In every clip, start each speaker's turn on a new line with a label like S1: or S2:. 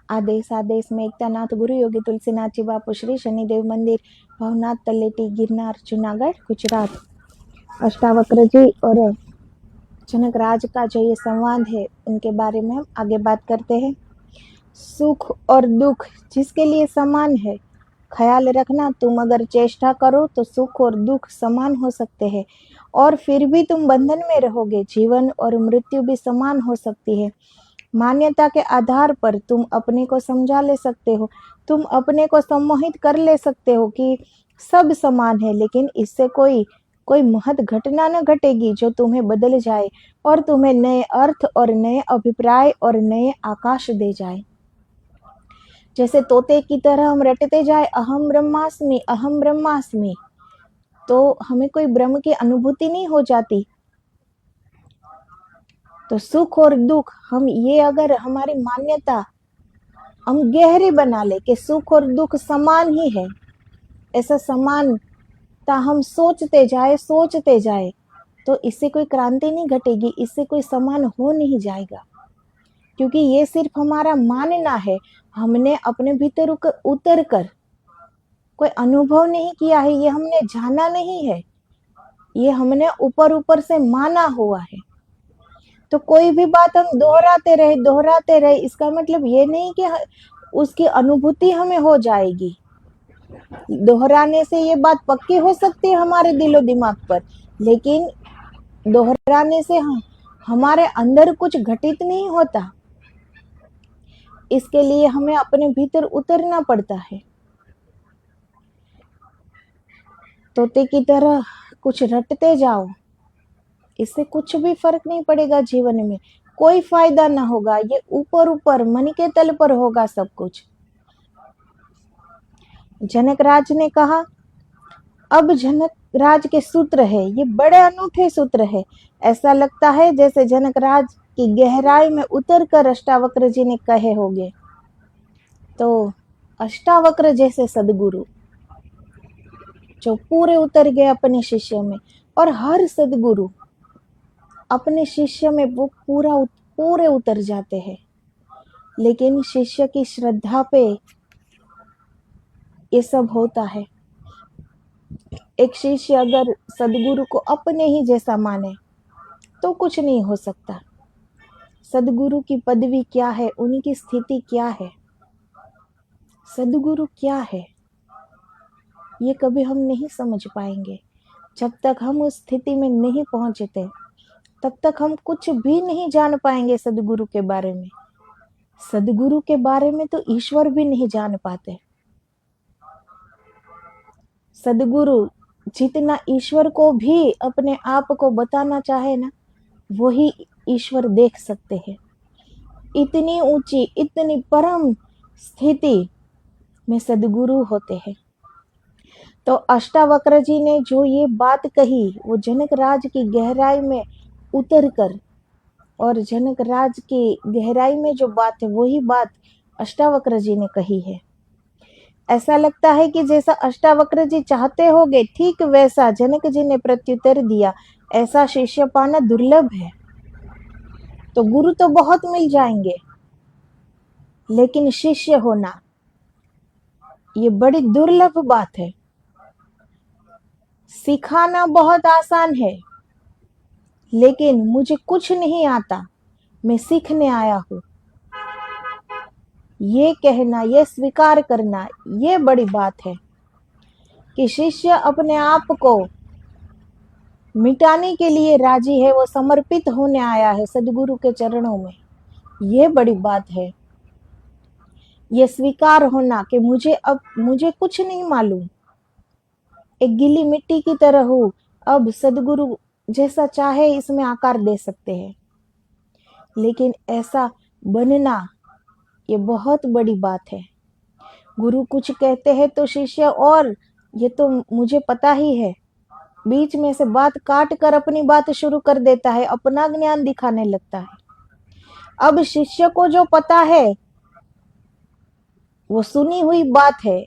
S1: आदेश आदेश में एकतानाथ गुरु योगी तुलसीनाथ बापू श्री शनिदेव मंदिर भवनाथ तलेटी गिरनार जूनागढ़ गुजरात। अष्टावक्र जी और जनक राज का जो ये संवाद है उनके बारे में हम आगे बात करते हैं। सुख और दुख जिसके लिए समान है, ख्याल रखना तुम अगर चेष्टा करो तो सुख और दुख समान हो सकते हैं और फिर भी तुम बंधन में रहोगे। जीवन और मृत्यु भी समान हो सकती है। मान्यता के आधार पर तुम अपने को समझा ले सकते हो, तुम अपने को सम्मोहित कर ले सकते हो कि सब समान है, लेकिन इससे कोई महत घटना न घटेगी जो तुम्हें बदल जाए और तुम्हें नए अर्थ और नए अभिप्राय और नए आकाश दे जाए। जैसे तोते की तरह हम रटते जाए अहम ब्रह्मास्मि अहम ब्रह्मास्मि, तो हमें कोई ब्रह्म की अनुभूति नहीं हो जाती। तो सुख और दुख, हम ये अगर हमारी मान्यता हम गहरी बना ले कि सुख और दुख समान ही है, ऐसा समानता हम सोचते जाए तो इससे कोई क्रांति नहीं घटेगी, इससे कोई समान हो नहीं जाएगा, क्योंकि ये सिर्फ हमारा मानना है। हमने अपने भीतर उतर कर कोई अनुभव नहीं किया है, ये हमने जाना नहीं है, ये हमने ऊपर ऊपर से माना हुआ है। तो कोई भी बात हम दोहराते रहे, इसका मतलब ये नहीं कि उसकी अनुभूति हमें हो जाएगी। दोहराने से ये बात पक्की हो सकती है हमारे दिलो दिमाग पर, लेकिन दोहराने से हमारे अंदर कुछ घटित नहीं होता। इसके लिए हमें अपने भीतर उतरना पड़ता है। तोते की तरह कुछ रटते जाओ, इससे कुछ भी फर्क नहीं पड़ेगा। जीवन में कोई फायदा ना होगा, ये ऊपर ऊपर मन के तल पर होगा सब कुछ। जनक राज ने कहा, अब जनक राज के सूत्र है, ये बड़े अनूठे सूत्र है। ऐसा लगता है जैसे जनक राज की गहराई में उतर कर अष्टावक्र जी ने कहे होंगे। तो अष्टावक्र जैसे सदगुरु जो पूरे उतर गए अपने शिष्य में, और हर सदगुरु अपने शिष्य में वो पूरे उतर जाते हैं, लेकिन शिष्य की श्रद्धा पे ये सब होता है। एक शिष्य अगर सदगुरु को अपने ही जैसा माने तो कुछ नहीं हो सकता। सदगुरु की पदवी क्या है, उनकी स्थिति क्या है, सदगुरु क्या है, ये कभी हम नहीं समझ पाएंगे। जब तक हम उस स्थिति में नहीं पहुंचते तब तक हम कुछ भी नहीं जान पाएंगे सदगुरु के बारे में। सदगुरु के बारे में तो ईश्वर भी नहीं जान पाते। सदगुरु जितना ईश्वर को भी अपने आप को बताना चाहे ना, वही ईश्वर देख सकते हैं। इतनी ऊंची, इतनी परम स्थिति में सदगुरु होते हैं। तो अष्टावक्र जी ने जो ये बात कही, वो जनक राज की गहराई में उतर कर, और जनक राज की गहराई में जो बात है वही बात अष्टावक्र जी ने कही है। ऐसा लगता है कि जैसा अष्टावक्र जी चाहते होंगे ठीक वैसा जनक जी ने प्रत्युत्तर दिया। ऐसा शिष्य पाना दुर्लभ है। तो गुरु तो बहुत मिल जाएंगे, लेकिन शिष्य होना ये बड़ी दुर्लभ बात है। सिखाना बहुत आसान है, लेकिन मुझे कुछ नहीं आता, मैं सीखने आया हूं, ये कहना, ये स्वीकार करना, ये बड़ी बात है कि शिष्य अपने आप को मिटाने के लिए राजी है, वो समर्पित होने आया है सदगुरु के चरणों में। ये बड़ी बात है। ये स्वीकार होना कि मुझे कुछ नहीं मालूम, एक गीली मिट्टी की तरह हूं, अब सदगुरु जैसा चाहे इसमें आकार दे सकते हैं। लेकिन ऐसा बनना ये बहुत बड़ी बात है। गुरु कुछ कहते हैं तो शिष्य, और ये तो मुझे पता ही है, बीच में से बात काट कर अपनी बात शुरू कर देता है, अपना ज्ञान दिखाने लगता है। अब शिष्य को जो पता है वो सुनी हुई बात है,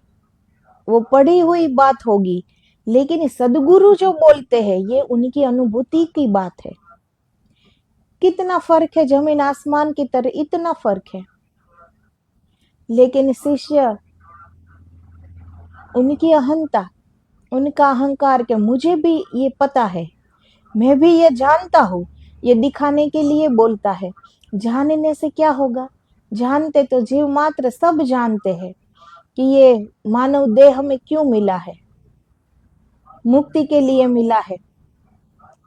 S1: वो पढ़ी हुई बात होगी, लेकिन सदगुरु जो बोलते हैं ये उनकी अनुभूति की बात है। कितना फर्क है, जमीन आसमान की तरह इतना फर्क है। लेकिन शिष्य, उनकी अहंता, उनका अहंकार के मुझे भी ये पता है, मैं भी ये जानता हूँ, ये दिखाने के लिए बोलता है। जानने से क्या होगा? जानते तो जीव मात्र सब जानते हैं कि ये मानव देह में क्यों मिला है, मुक्ति के लिए मिला है।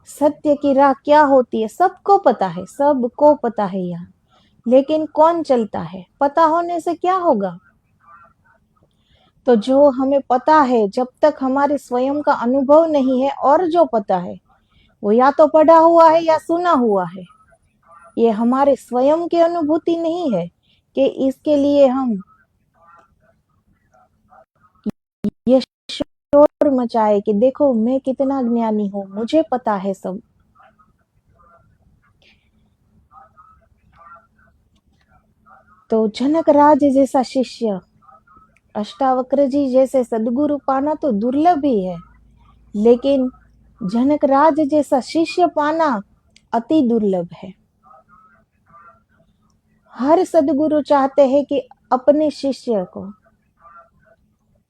S1: सत्य की राह क्या होती है सबको पता है, सबको पता है यहाँ। लेकिन कौन चलता है? पता होने से क्या होगा? तो जो हमें पता है, जब तक हमारे स्वयं का अनुभव नहीं है, और जो पता है वो या तो पढ़ा हुआ है या सुना हुआ है। ये हमारे स्वयं की अनुभूति नहीं है कि इसके लिए हम ये शोर मचाए कि देखो मैं कितना ज्ञानी हूँ, मुझे पता है सब। तो जनक राज जैसा शिष्य, अष्टावक्र जी जैसे सदगुरु पाना तो दुर्लभ ही है, लेकिन जनक राज जैसा शिष्य पाना अति दुर्लभ है। हर सदगुरु चाहते हैं कि अपने शिष्य को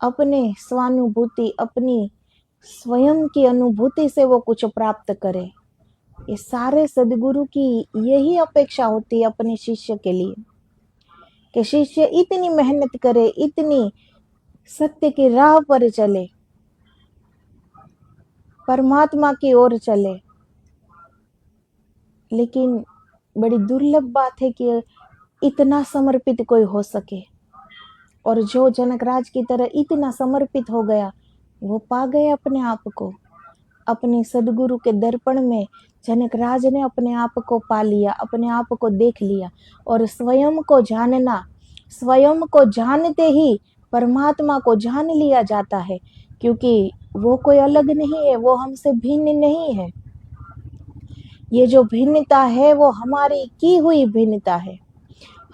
S1: अपने स्वानुभूति, अपनी स्वयं की अनुभूति से वो कुछ प्राप्त करे। ये सारे सदगुरु की यही अपेक्षा होती है अपने शिष्य के लिए, कि शिष्य इतनी मेहनत करे, इतनी सत्य की राह पर चले, परमात्मा की ओर चले। लेकिन बड़ी दुर्लभ बात है कि इतना समर्पित कोई हो सके। और जो जनकराज की तरह इतना समर्पित हो गया, वो पा गए अपने आप को। अपने सदगुरु के दर्पण में जनकराज ने अपने आप को पा लिया, अपने आप को देख लिया। और स्वयं को जानना, स्वयं को जानते ही परमात्मा को जान लिया जाता है, क्योंकि वो कोई अलग नहीं है, वो हमसे भिन्न नहीं है। ये जो भिन्नता है वो हमारी की हुई भिन्नता है।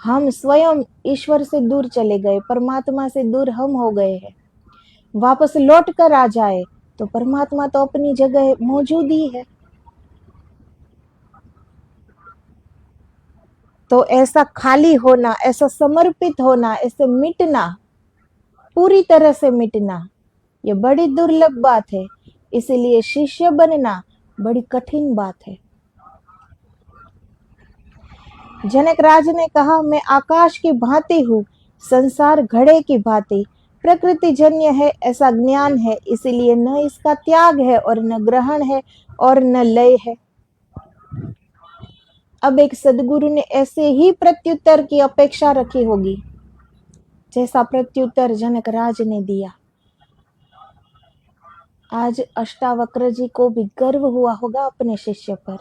S1: हम स्वयं ईश्वर से दूर चले गए, परमात्मा से दूर हम हो गए हैं। वापस लौट कर आ जाए तो परमात्मा तो अपनी जगह मौजूद ही है। तो ऐसा खाली होना, ऐसा समर्पित होना, ऐसे मिटना, पूरी तरह से मिटना, ये बड़ी दुर्लभ बात है। इसलिए शिष्य बनना बड़ी कठिन बात है। जनकराज ने कहा, मैं आकाश की भांति हूँ, संसार घड़े की भांति, प्रकृति जन्य है ऐसा ज्ञान है, इसलिए न इसका त्याग है और न ग्रहण है और न लय है। अब एक सदगुरु ने ऐसे ही प्रत्युत्तर की अपेक्षा रखी होगी जैसा प्रत्युत्तर जनकराज ने दिया। आज अष्टावक्र जी को भी गर्व हुआ होगा अपने शिष्य पर।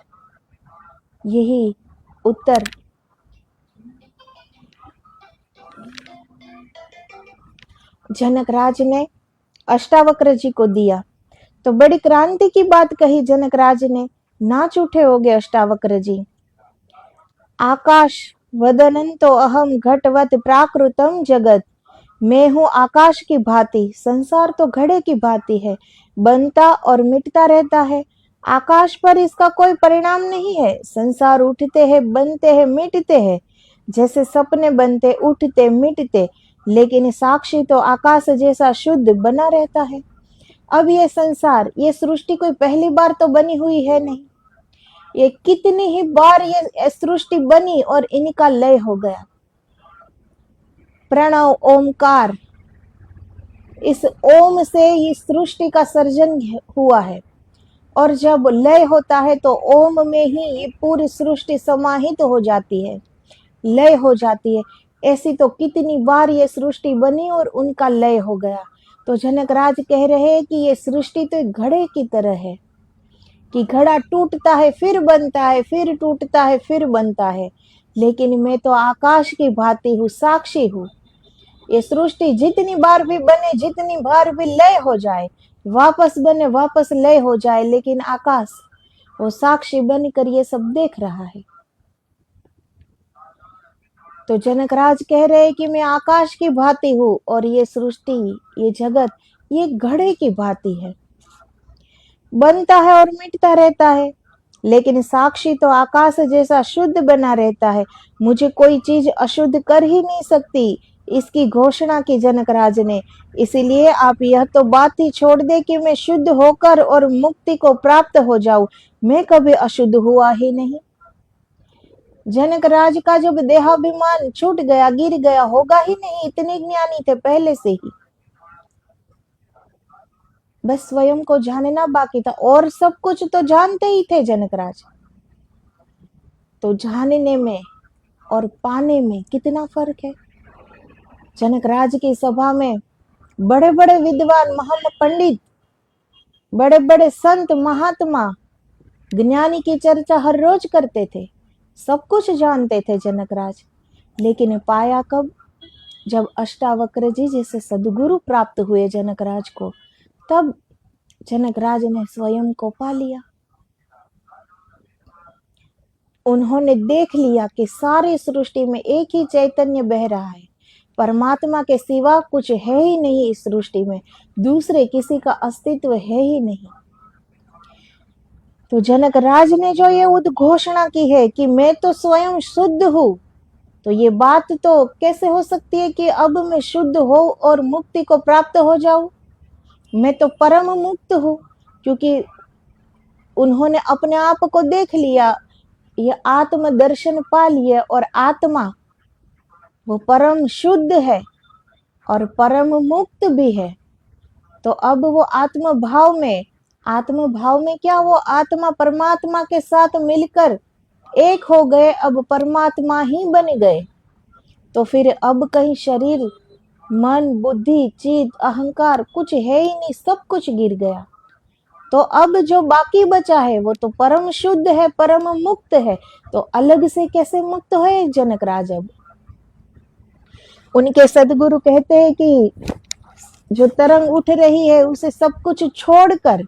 S1: यही उत्तर जनकराज ने अष्टावक्र जी को दिया। तो बड़ी क्रांति की बात कही जनकराज ने। नाच उठे होगे अष्टावक्र जी। आकाश वदनंतो अहम घटवत प्राकृतम जगत, मैं हूँ आकाश की भांति, संसार तो घड़े की भांति है, बनता और मिटता रहता है। आकाश पर इसका कोई परिणाम नहीं है। संसार उठते हैं, बनते हैं, मिटते हैं, जैसे सपने बनते, उठते, मिटते, लेकिन साक्षी तो आकाश जैसा शुद्ध बना रहता है। अब ये संसार, ये सृष्टि कोई पहली बार तो बनी हुई है नहीं। ये कितनी ही बार ये सृष्टि बनी और इनका लय हो गया। प्रणव ओमकार, इस ओम से ही सृष्टि का सर्जन हुआ है। और जब लय होता है तो ओम में ही ये पूरी सृष्टि समाहित हो जाती है, लय हो जाती है। ऐसी तो कितनी बार ये सृष्टि बनी और उनका लय हो गया। तो जनकराज कह रहे हैं कि ये सृष्टि तो एक घड़े की तरह है, कि घड़ा टूटता है फिर बनता है, फिर टूटता है फिर बनता है, लेकिन मैं तो आकाश की भांति हूँ, साक्षी हूँ। ये सृष्टि जितनी बार भी बने, जितनी बार भी लय हो जाए, वापस बने, वापस लय हो जाए, लेकिन आकाश वो साक्षी बनकर ये सब देख रहा है। तो जनकराज कह रहे हैं कि मैं आकाश की भांति हूँ और ये सृष्टि, ये जगत, ये घड़े की भांति है, बनता है और मिटता रहता है, लेकिन साक्षी तो आकाश जैसा शुद्ध बना रहता है। मुझे कोई चीज अशुद्ध कर ही नहीं सकती, इसकी घोषणा की जनक राज ने। इसीलिए आप यह तो बात ही छोड़ दे कि मैं शुद्ध होकर और मुक्ति को प्राप्त हो जाऊं, मैं कभी अशुद्ध हुआ ही नहीं। जनक राज का जब देहाभिमान छूट गया, गिर गया, होगा ही नहीं, इतने ज्ञानी थे पहले से ही, बस स्वयं को जानना बाकी था, और सब कुछ तो जानते ही थे जनक राज। तो जानने में और पाने में कितना फर्क है। जनक राज की सभा में बड़े बड़े विद्वान, महापंडित, बड़े बड़े संत, महात्मा, ज्ञानी की चर्चा हर रोज करते थे, सब कुछ जानते थे जनक राज। लेकिन पाया कब? जब अष्टावक्र जी जैसे सदगुरु प्राप्त हुए जनक राज को, तब जनक राज ने स्वयं को पा लिया। उन्होंने देख लिया कि सारी सृष्टि में एक ही चैतन्य बह रहा है, परमात्मा के सिवा कुछ है ही नहीं इस सृष्टि में, दूसरे किसी का अस्तित्व है ही नहीं। तो जनक राज ने जो ये उद्घोषणा की है कि मैं तो स्वयं शुद्ध हूं, तो ये बात तो कैसे हो सकती है कि अब मैं शुद्ध हो और मुक्ति को प्राप्त हो जाऊं? मैं तो परम मुक्त हूं, क्योंकि उन्होंने अपने आप को देख लिया, ये आत्म दर्शन पा लिया, और आत्मा वो परम शुद्ध है और परम मुक्त भी है। तो अब वो आत्म भाव में क्या, वो आत्मा परमात्मा के साथ मिलकर एक हो गए, अब परमात्मा ही बन गए। तो फिर अब कहीं शरीर, मन, बुद्धि, चित्त, अहंकार कुछ है ही नहीं, सब कुछ गिर गया। तो अब जो बाकी बचा है वो तो परम शुद्ध है, परम मुक्त है। तो अलग से कैसे मुक्त है जनक राज? अब उनके सदगुरु कहते हैं कि जो तरंग उठ रही है उसे सब कुछ छोड़कर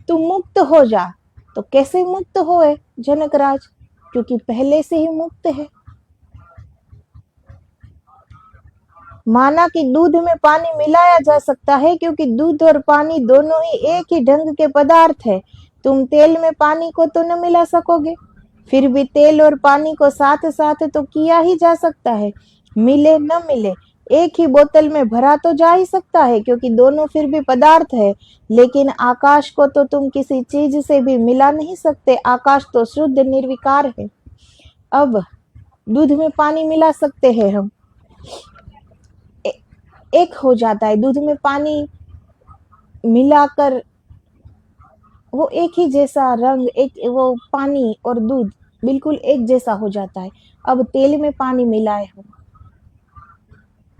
S1: तू मुक्त हो जा। तो कैसे मुक्त होए जनक राज? क्योंकि पहले से ही मुक्त है। माना कि दूध में पानी मिलाया जा सकता है, क्योंकि दूध और पानी दोनों ही एक ही ढंग के पदार्थ है। तुम तेल में पानी को तो न मिला सकोगे, फिर भी तेल और पानी को साथ साथ तो किया ही जा सकता है, मिले न मिले एक ही बोतल में भरा तो जा ही सकता है, क्योंकि दोनों फिर भी पदार्थ है। लेकिन आकाश को तो तुम किसी चीज से भी मिला नहीं सकते, आकाश तो शुद्ध निर्विकार है। अब दूध में पानी मिला सकते हैं हम, एक हो जाता है, दूध में पानी मिलाकर वो एक ही जैसा रंग, एक वो पानी और दूध बिल्कुल एक जैसा हो जाता है। अब तेल में पानी मिलाए हो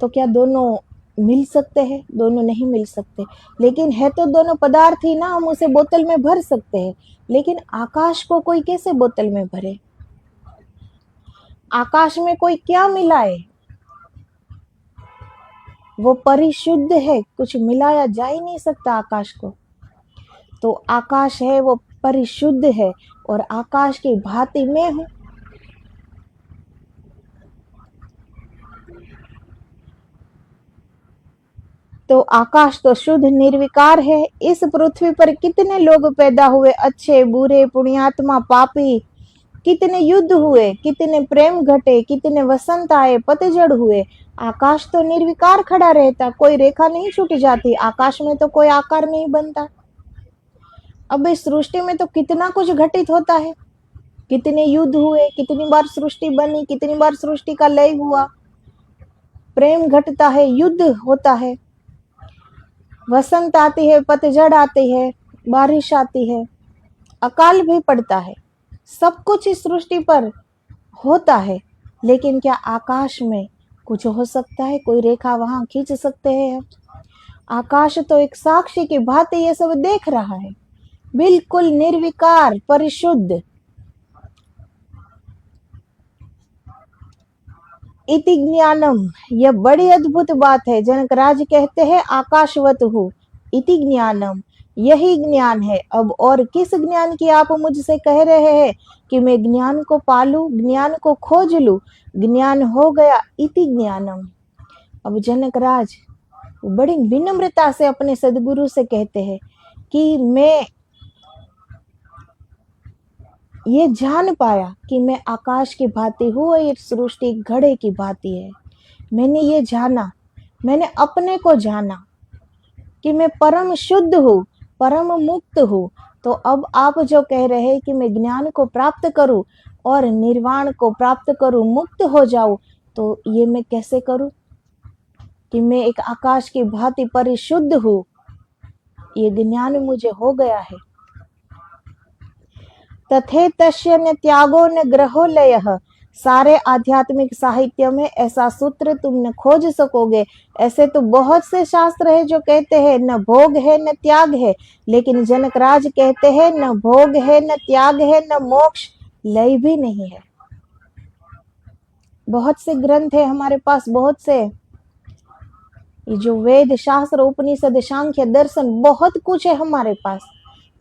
S1: तो क्या दोनों मिल सकते हैं? दोनों नहीं मिल सकते। लेकिन है तो दोनों पदार्थ ही ना, हम उसे बोतल में भर सकते हैं। लेकिन आकाश को कोई कैसे बोतल में भरे? आकाश में कोई क्या मिलाए? वो परिशुद्ध है, कुछ मिलाया जा ही नहीं सकता आकाश को। तो आकाश है वो परिशुद्ध है, और आकाश की भांति मैं हूं। तो आकाश तो शुद्ध निर्विकार है। इस पृथ्वी पर कितने लोग पैदा हुए, अच्छे बुरे, पुण्यात्मा, पापी, कितने युद्ध हुए, कितने प्रेम घटे, कितने वसंत आए, पतझड़ हुए, आकाश तो निर्विकार खड़ा रहता, कोई रेखा नहीं छूट जाती, आकाश में तो कोई आकार नहीं बनता। अब इस सृष्टि में तो कितना कुछ घटित होता है, कितने युद्ध हुए, कितनी बार सृष्टि बनी, कितनी बार सृष्टि का लय हुआ, प्रेम घटता है, युद्ध होता है, वसंत आती है, पतझड़ आती है, बारिश आती है, अकाल भी पड़ता है, सब कुछ इस सृष्टि पर होता है। लेकिन क्या आकाश में कुछ हो सकता है? कोई रेखा वहां खींच सकते हैं हम? आकाश तो एक साक्षी की भांति ये सब देख रहा है, बिल्कुल निर्विकार, परिशुद्ध। इति ज्ञानम, यह बड़ी अद्भुत बात है। जनक राज कहते हैं आकाशवत हूँ, इति ज्ञानम, यही ज्ञान है। अब और किस ज्ञान की आप मुझसे कह रहे हैं कि मैं ज्ञान को पालू, ज्ञान को खोज लू? ज्ञान हो गया, इति ज्ञानम। अब जनक राज बड़ी विनम्रता से अपने सदगुरु से कहते हैं कि मैं ये जान पाया कि मैं आकाश की भांति हूँ और ये सृष्टि घड़े की भांति है। मैंने ये जाना, मैंने अपने को जाना कि मैं परम शुद्ध हूँ, परम मुक्त हूँ। तो अब आप जो कह रहे हैं कि मैं ज्ञान को प्राप्त करूँ और निर्वाण को प्राप्त करूँ, मुक्त हो जाऊं, तो ये मैं कैसे करूँ कि मैं एक आकाश की भांति परिशुद्ध हूँ? ये ज्ञान मुझे हो गया है। तथे तस्य न त्यागो न ग्रहो लयः। सारे आध्यात्मिक साहित्य में ऐसा सूत्र तुम न खोज सकोगे। ऐसे तो बहुत से शास्त्र है जो कहते हैं न भोग है न त्याग है, लेकिन जनकराज कहते हैं न भोग है न त्याग है न मोक्ष, लय भी नहीं है। बहुत से ग्रंथ है हमारे पास, बहुत से ये जो वेद शास्त्र उपनिषद सांख्य दर्शन बहुत कुछ है हमारे पास,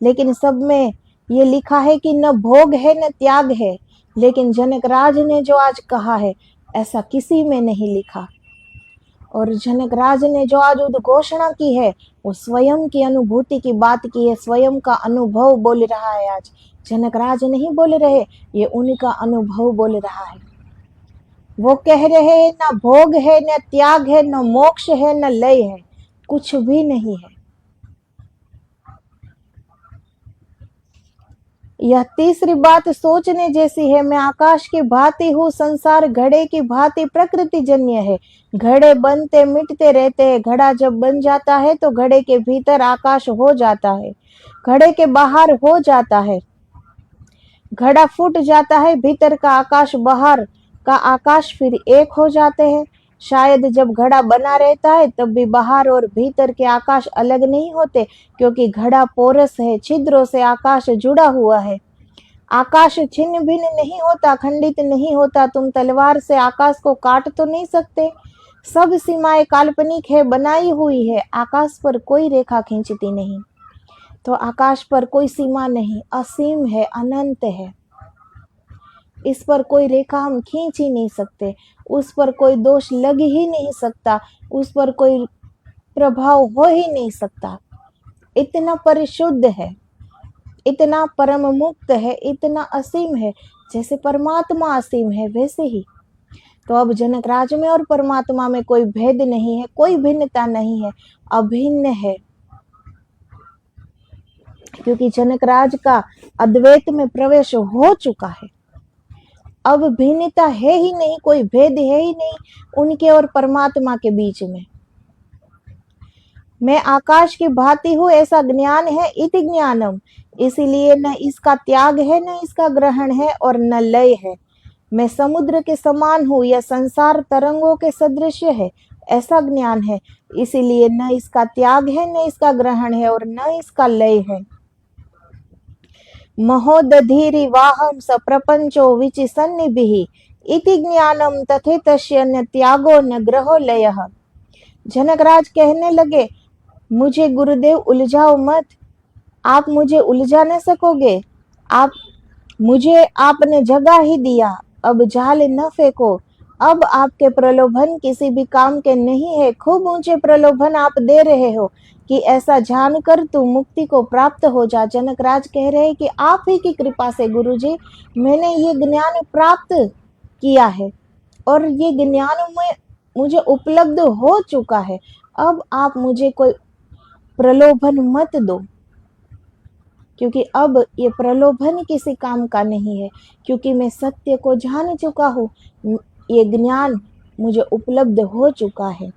S1: लेकिन सब में ये लिखा है कि न भोग है न त्याग है। लेकिन जनकराज ने जो आज कहा है ऐसा किसी में नहीं लिखा। और जनकराज ने जो आज उद्घोषणा की है वो स्वयं की अनुभूति की बात की है, स्वयं का अनुभव बोल रहा है। आज जनकराज नहीं बोल रहे, ये उनका अनुभव बोल रहा है। वो कह रहे हैं न भोग है न त्याग है न मोक्ष है न लय है, कुछ भी नहीं है। यह तीसरी बात सोचने जैसी है। मैं आकाश की भांति हूँ, संसार घड़े की भांति प्रकृति जन्य है। घड़े बनते मिटते रहते हैं। घड़ा जब बन जाता है तो घड़े के भीतर आकाश हो जाता है, घड़े के बाहर हो जाता है। घड़ा फूट जाता है, भीतर का आकाश बाहर का आकाश फिर एक हो जाते हैं। शायद जब घड़ा बना रहता है तब भी बाहर और भीतर के आकाश अलग नहीं होते, क्योंकि घड़ा पोरस है, छिद्रों से आकाश जुड़ा हुआ है। आकाश छिन्न भिन्न नहीं होता, खंडित नहीं होता। तुम तलवार से आकाश को काट तो नहीं सकते। सब सीमाएं काल्पनिक है, बनाई हुई है। आकाश पर कोई रेखा खींचती नहीं। तो आकाश पर कोई सीमा नहीं, असीम है, अनंत है। इस पर कोई रेखा हम खींच ही नहीं सकते, उस पर कोई दोष लग ही नहीं सकता, उस पर कोई प्रभाव हो ही नहीं सकता। इतना परिशुद्ध है, इतना परम मुक्त है, इतना असीम है। जैसे परमात्मा असीम है वैसे ही तो अब जनकराज में और परमात्मा में कोई भेद नहीं है, कोई भिन्नता नहीं है, अभिन्न है। क्योंकि जनकराज का अद्वैत में प्रवेश हो चुका है। अब भिन्नता है ही नहीं, कोई भेद है ही नहीं उनके और परमात्मा के बीच में। मैं आकाश की भांति हूँ ऐसा ज्ञान है, इति ज्ञानम। इसीलिए न इसका त्याग है न इसका ग्रहण है और न लय है। मैं समुद्र के समान हूँ, यह संसार तरंगों के सदृश है, ऐसा ज्ञान है। इसीलिए न इसका त्याग है न इसका ग्रहण है और न इसका लय है। महोदधीरि वाहम स प्रपंचो विचिसन्निभिः इति ज्ञानम तथे तस्य न त्यागो न ग्रहो लयः। जनकराज कहने लगे, मुझे गुरुदेव उलझाओ मत, आप मुझे उलझा न सकोगे। आप मुझे आपने जगा ही दिया, अब जाल न फेंको। अब आपके प्रलोभन किसी भी काम के नहीं है। खूब ऊंचे प्रलोभन आप दे रहे हो कि ऐसा जानकर तू मुक्ति को प्राप्त हो जा। जनकराज कह रहे हैं कि आप ही की कृपा से गुरुजी मैंने ये ज्ञान प्राप्त किया है और ये ज्ञान में मुझे उपलब्ध हो चुका है। अब आप मुझे कोई प्रलोभन मत दो, क्योंकि अब ये प्रलोभन किसी काम का नहीं है, क्योंकि मैं सत्य को जान चुका हूँ। ये ज्ञान मुझे उपलब्ध हो चुका है।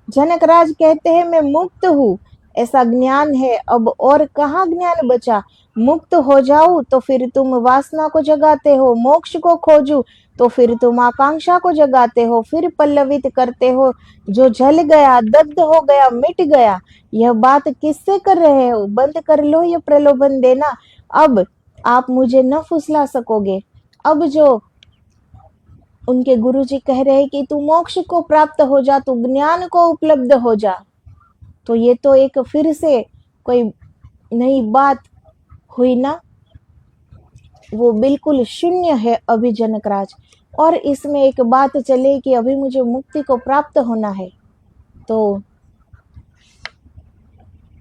S1: जनकराज कहते हैं मैं मुक्त हूँ, ऐसा ज्ञान है। अब और कहाँ ज्ञान बचा? मुक्त हो जाऊं तो फिर तुम वासना को जगाते हो, मोक्ष को खोजूं तो फिर तुम आकांक्षा को जगाते हो, फिर पल्लवित करते हो। जो जल गया, दग्ध हो गया, मिट गया, यह बात किससे कर रहे हो? बंद कर लो ये प्रलोभन देना। अब आप मुझे न फुसला सकोगे। अब जो उनके गुरुजी कह रहे हैं कि तू मोक्ष को प्राप्त हो जा, तू ज्ञान को उपलब्ध हो जा, तो ये तो एक फिर से कोई नई बात हुई ना। वो बिल्कुल शून्य है अभी जनकराज। और इसमें एक बात चले कि अभी मुझे मुक्ति को प्राप्त होना है, तो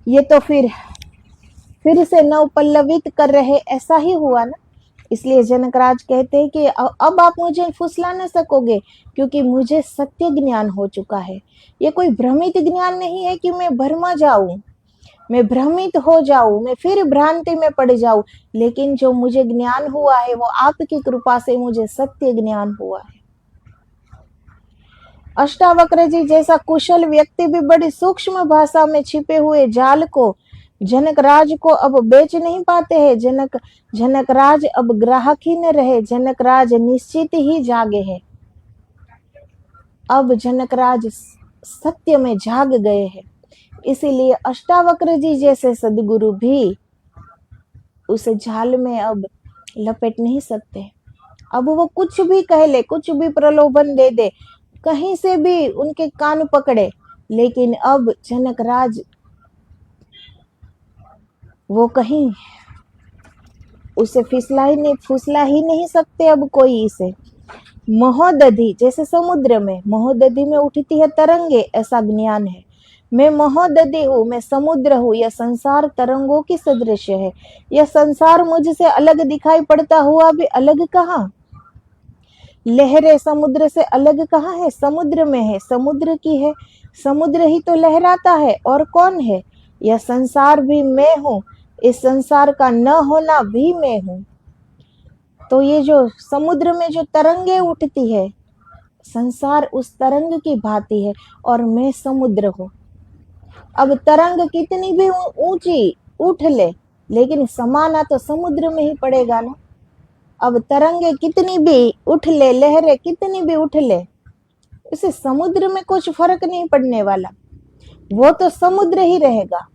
S1: ये तो फिर से नव पल्लवित कर रहे, ऐसा ही हुआ ना। इसलिए जनकराज कहते हैं कि अब आप मुझे फुसला न सकोगे, क्योंकि मुझे सत्य ज्ञान हो चुका है। ये कोई भ्रमित ज्ञान नहीं है कि मैं भरमा जाऊं, मैं भ्रमित हो जाऊं, मैं फिर भ्रांति में पड़ जाऊं, लेकिन जो मुझे ज्ञान हुआ है वो आपकी कृपा से मुझे सत्य ज्ञान हुआ है। अष्टावक्र जी जैसा कुशल व्यक्ति भी बड़ी सूक्ष्म भाषा में छिपे हुए जाल को जनकराज को अब बेच नहीं पाते हैं। जनकराज अब ग्राहक ही न रहे, जनकराज निश्चित ही जागे हैं। अब जनकराज सत्य में जाग गए हैं। इसीलिए अष्टावक्र जी जैसे सदगुरु भी उस जाल में अब लपेट नहीं सकते। अब वो कुछ भी कह ले, कुछ भी प्रलोभन दे दे, कहीं से भी उनके कान पकड़े, लेकिन अब जनकराज वो कहीं उसे फुसला ही नहीं सकते अब कोई इसे। महोदधि जैसे समुद्र में, महोदधि में उठती है तरंगे, ऐसा ज्ञान है। मैं महोदधि हूँ, मैं समुद्र हूँ, यह संसार तरंगों की सदृश है। यह संसार मुझसे अलग दिखाई पड़ता हुआ भी अलग कहाँ, लहरें समुद्र से अलग कहाँ है, समुद्र में है, समुद्र की है, समुद्र ही तो लहराता है, और कौन है। यह संसार भी मैं हूँ, इस संसार का न होना भी मैं हूँ। तो ये जो समुद्र में जो तरंगे उठती है, संसार उस तरंग की भांति है और मैं समुद्र हूँ। अब तरंग कितनी भी ऊंची उठ ले, लेकिन समाना तो समुद्र में ही पड़ेगा ना। अब तरंगे कितनी भी उठ ले, लहरें कितनी भी उठ ले, इसे समुद्र में कुछ फर्क नहीं पड़ने वाला, वो तो समुद्र ही रहेगा।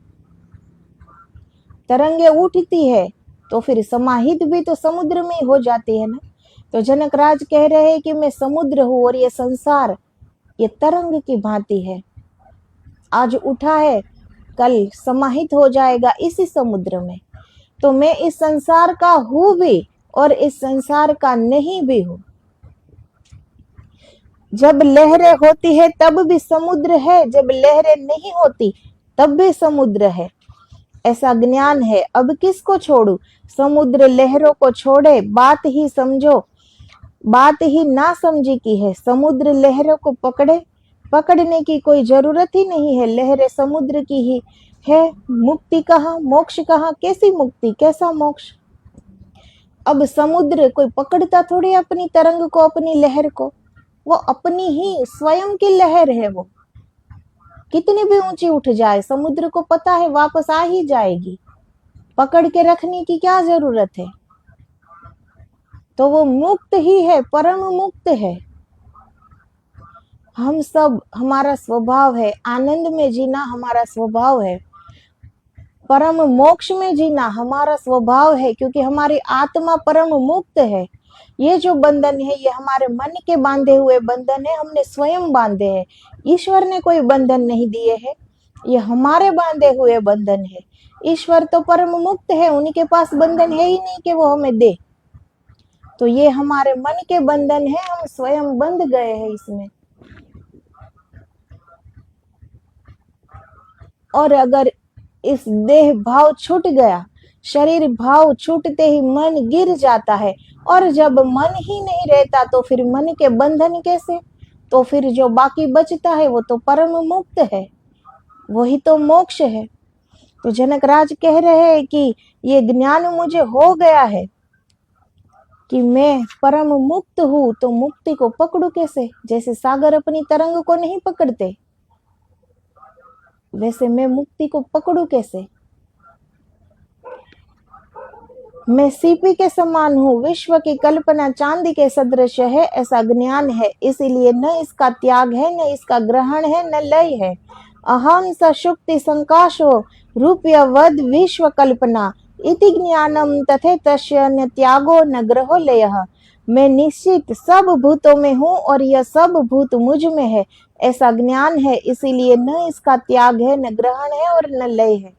S1: तरंगे उठती है तो फिर समाहित भी तो समुद्र में हो जाती है ना। तो जनकराज कह रहे हैं कि मैं समुद्र हूं और ये संसार ये तरंग की भांति है, आज उठा है कल समाहित हो जाएगा इसी समुद्र में। तो मैं इस संसार का हूं भी और इस संसार का नहीं भी हूं। जब लहरें होती है तब भी समुद्र है, जब लहरें नहीं होती तब भी समुद्र है, ऐसा ज्ञान है। अब किसको छोड़ू, समुद्र लहरों को छोड़े, बात ही समझो, बात ही ना समझी की है। समुद्र लहरों को पकड़े, पकड़ने की कोई जरूरत ही नहीं है, लहरें समुद्र की ही है। मुक्ति कहाँ, मोक्ष कहाँ, कैसी मुक्ति, कैसा मोक्ष। अब समुद्र कोई पकड़ता थोड़ी अपनी तरंग को, अपनी लहर को, वो अपनी ही स्वयं की लहर है। वो कितनी भी ऊंची उठ जाए, समुद्र को पता है वापस आ ही जाएगी, पकड़ के रखने की क्या जरूरत है। तो वो मुक्त ही है, परम मुक्त है। हम सब, हमारा स्वभाव है आनंद में जीना, हमारा स्वभाव है परम मोक्ष में जीना, हमारा स्वभाव है, क्योंकि हमारी आत्मा परम मुक्त है। ये जो बंधन है ये हमारे मन के बांधे हुए बंधन है, हमने स्वयं बांधे हैं, ईश्वर ने कोई बंधन नहीं दिए है, ये हमारे बांधे हुए बंधन है। ईश्वर तो परम मुक्त है, उनके पास बंधन है ही नहीं कि वो हमें दे। तो ये हमारे मन के बंधन है, हम स्वयं बंध गए हैं इसमें। और अगर इस देह भाव छूट गया, शरीर भाव छूटते ही मन गिर जाता है, और जब मन ही नहीं रहता तो फिर मन के बंधन कैसे। तो फिर जो बाकी बचता है वो तो परम मुक्त है, वही तो मोक्ष है। तो जनकराज कह रहे हैं कि ये ज्ञान मुझे हो गया है कि मैं परम मुक्त हूं, तो मुक्ति को पकड़ू कैसे। जैसे सागर अपनी तरंग को नहीं पकड़ते, वैसे मैं मुक्ति को पकड़ू कैसे। मैं सीपी के समान हूँ, विश्व की कल्पना चांदी के सदृश है, ऐसा ज्ञान है। इसीलिए न इसका त्याग है, न इसका ग्रहण है, न लय है। अहम सशुक्ति संकाशो रूप्य वद विश्व कल्पना इति ज्ञानम तथे तस्य न त्यागो न ग्रहो लयः। मैं निश्चित सब भूतों में हूँ और यह सब भूत मुझ में है, ऐसा ज्ञान है। इसीलिए न इसका त्याग है, न ग्रहण है और न लय है।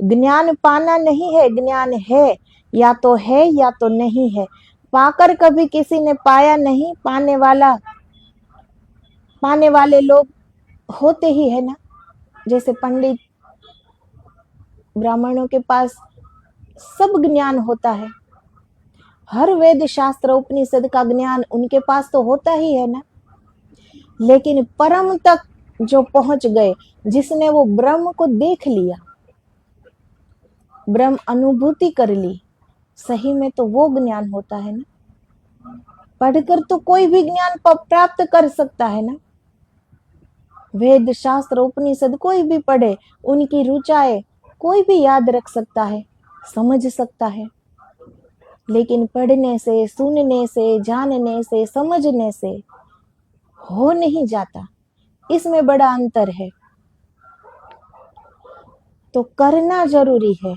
S1: ज्ञान पाना नहीं है, ज्ञान है, या तो है या तो नहीं है। पाकर कभी किसी ने पाया नहीं, पाने वाले लोग होते ही है ना। जैसे पंडित ब्राह्मणों के पास सब ज्ञान होता है, हर वेद शास्त्र उपनिषद का ज्ञान उनके पास तो होता ही है ना, लेकिन परम तक जो पहुंच गए, जिसने वो ब्रह्म को देख लिया, ब्रह्म अनुभूति कर ली, सही में तो वो ज्ञान होता है ना। पढ़कर तो कोई भी ज्ञान प्राप्त कर सकता है ना, वेद शास्त्र उपनिषद कोई भी पढ़े, उनकी रुचाएं कोई भी याद रख सकता है, समझ सकता है, लेकिन पढ़ने से, सुनने से, जानने से, समझने से हो नहीं जाता। इसमें बड़ा अंतर है। तो करना जरूरी है।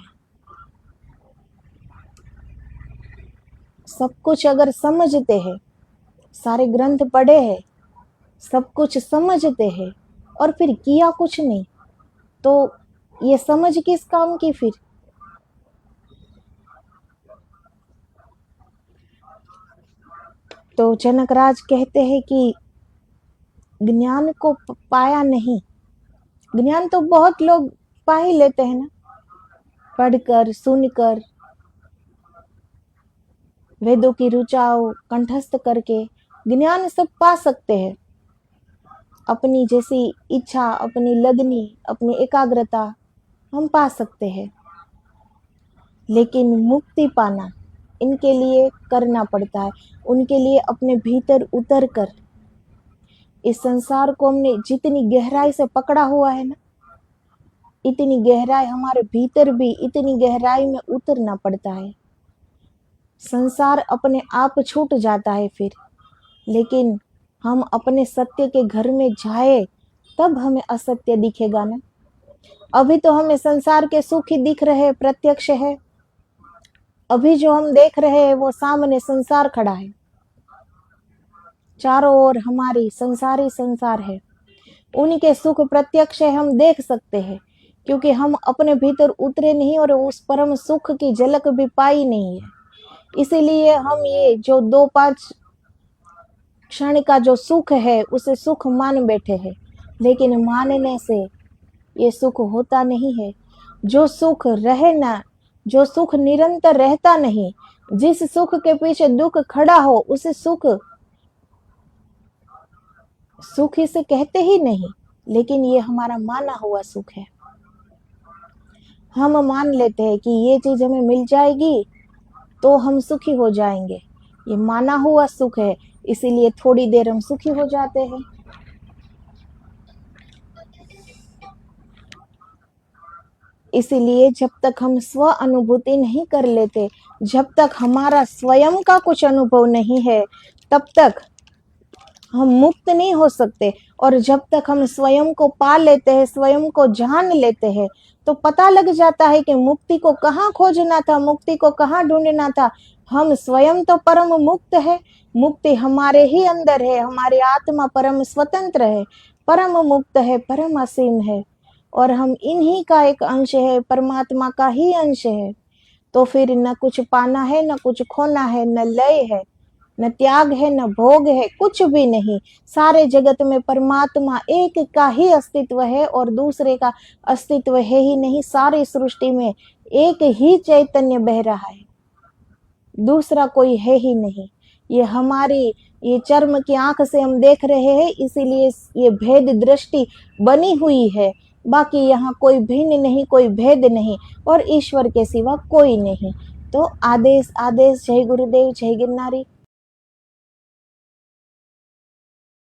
S1: सब कुछ अगर समझते हैं, सारे ग्रंथ पढ़े हैं, सब कुछ समझते हैं और फिर किया कुछ नहीं, तो ये समझ किस काम की फिर? तो जनकराज कहते हैं कि ज्ञान को पाया नहीं। ज्ञान तो बहुत लोग पा ही लेते हैं ना, पढ़कर, सुनकर, वेदों की ऋचाओं कंठस्थ करके ज्ञान सब पा सकते हैं। अपनी जैसी इच्छा, अपनी लगनी, अपनी एकाग्रता हम पा सकते हैं, लेकिन मुक्ति पाना इनके लिए करना पड़ता है। उनके लिए अपने भीतर उतर कर, इस संसार को हमने जितनी गहराई से पकड़ा हुआ है ना, इतनी गहराई हमारे भीतर भी, इतनी गहराई में उतरना पड़ता है। संसार अपने आप छूट जाता है फिर, लेकिन हम अपने सत्य के घर में जाए तब हमें असत्य दिखेगा ना। अभी तो हमें संसार के सुख ही दिख रहे, प्रत्यक्ष है। अभी जो हम देख रहे हैं वो सामने संसार खड़ा है, चारों ओर हमारी संसार ही संसार है। उनके सुख प्रत्यक्ष है, हम देख सकते हैं, क्योंकि हम अपने भीतर उतरे नहीं और उस परम सुख की झलक भी पाई नहीं है। इसीलिए हम ये जो 2-5 क्षण का जो सुख है उसे सुख मान बैठे हैं, लेकिन मानने से ये सुख होता नहीं है। जो सुख रहे ना, जो सुख निरंतर रहता नहीं, जिस सुख के पीछे दुख खड़ा हो, उसे सुख सुख इसे कहते ही नहीं, लेकिन ये हमारा माना हुआ सुख है। हम मान लेते हैं कि ये चीज हमें मिल जाएगी तो हम सुखी हो जाएंगे, ये माना हुआ सुख है, इसीलिए थोड़ी देर हम सुखी हो जाते हैं। इसीलिए जब तक हम स्व अनुभूति नहीं कर लेते, जब तक हमारा स्वयं का कुछ अनुभव नहीं है, तब तक हम मुक्त नहीं हो सकते। और जब तक हम स्वयं को पा लेते हैं, स्वयं को जान लेते हैं, तो पता लग जाता है कि मुक्ति को कहाँ खोजना था, मुक्ति को कहाँ ढूंढना था। हम स्वयं तो परम मुक्त है, मुक्ति हमारे ही अंदर है, हमारी आत्मा परम स्वतंत्र है, परम मुक्त है, परम असीम है, और हम इन्हीं का एक अंश है, परमात्मा का ही अंश है। तो फिर न कुछ पाना है, न कुछ खोना है, न लय है, न त्याग है, न भोग है, कुछ भी नहीं। सारे जगत में परमात्मा एक का ही अस्तित्व है और दूसरे का अस्तित्व है ही नहीं। सारी सृष्टि में एक ही चैतन्य बह रहा है, दूसरा कोई है ही नहीं। ये हमारी ये चर्म की आंख से हम देख रहे हैं, इसीलिए ये भेद दृष्टि बनी हुई है। बाकी यहाँ कोई भिन्न नहीं, कोई भेद नहीं, और ईश्वर के सिवा कोई नहीं। तो आदेश आदेश। जय गुरुदेव, जय गिरनारी।